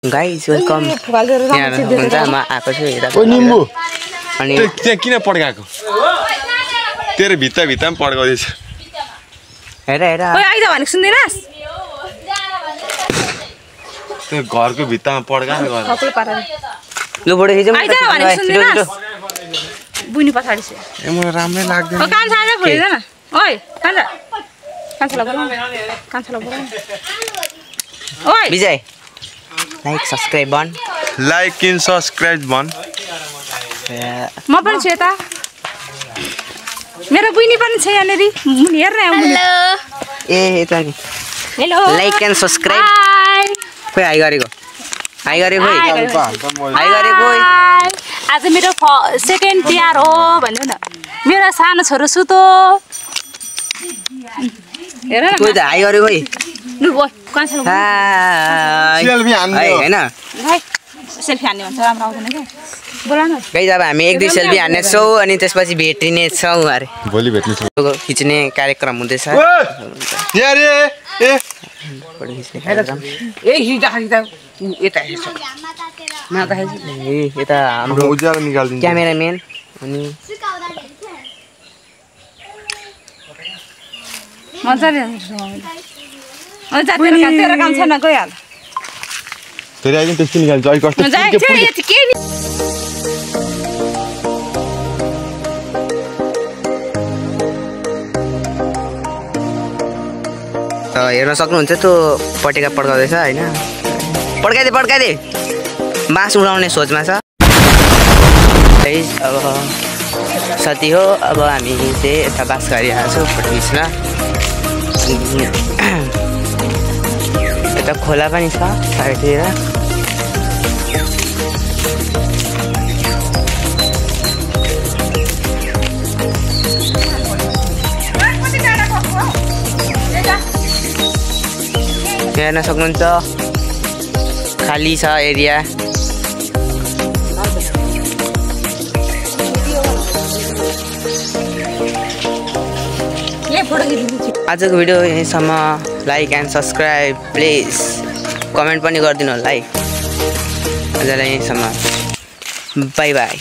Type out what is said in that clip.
guys welcome हुन्छ म आएको छु हेर ओ निम्बु अनि त्यहाँ किन पड्काएको तेरो भित्ता भित्तामा पड्काउँदैछ हेर हेर ओइ आइज भनेको सुन्दैनस् त्यो घरको भित्तामा पड्काएको गर खपल पारा लु बडे हिजो आइज भनेको सुन्दैनस् बुइनी पछाडी छ ए मलाई राम्रै लाग्दैन ओ कान्छ आइज भुलिदैन ओइ कान्छला बोला कान्छला बोला ओइ विजय लाइक सब्स्क्राइब बन लाइक एन्ड सब्स्क्राइब बन म पनि छु यता मेरो बुइनी पनि छ यहाँनेरि मुनि हेर्न हेलो ए यता नि हेलो लाइक एन्ड सब्स्क्राइब खोइ हाई गरेको हाई गरेको हाई गरेको आज मेरो सेकेन्ड तिहार हो भन्नु न मेरो सानो छोरो सुतो हेर न कोही त हाई गरेको लु गयो कान्छला सेल्फी हान्नु हैन भाइ सेल्फी हान्ने भन्छ राम्रो आउँदैन के बोला न गाइस अब हामी एक दुई सेल्फी हान्ने छौँ अनि त्यसपछि भेटिने छौँ अरे भोलि भेट्नेछौँ खिच्ने कार्यक्रम हुँदैछ यहाँ रे ए फोटो खिच्ने कार्यक्रम ए हिटा हिटा यता हेर्छ माता हेर्छ ए यता हाम्रो उज्यालो निकाल्दिन्छ क्यामेराम्यान अनि मजाले हुन्छ अनि जातिर तेरो काम छैन गइहाल फेरि आइकन त्यस्तो निकाल्छ अहिले कस्तो जाइछ यति के नि हेर्न सक्नुहुन्छ त्यो पटेका पड्काउँदैछ होइन पड्काइदे बाँस उडाउने सोचमा छ अब साथी हो अब हामी चाहिँ यता बास गरिरहेको छौँ फोटो खिच्न यता खोला पनि छ साइडतिर हेर्न सक्नुहुन्छ खाली छ एरिया आजको भिडियो यहीँसम्म like and subscribe please comment पनि गरिदिनु होला है आजलाई यहीँसम्म बाई बाई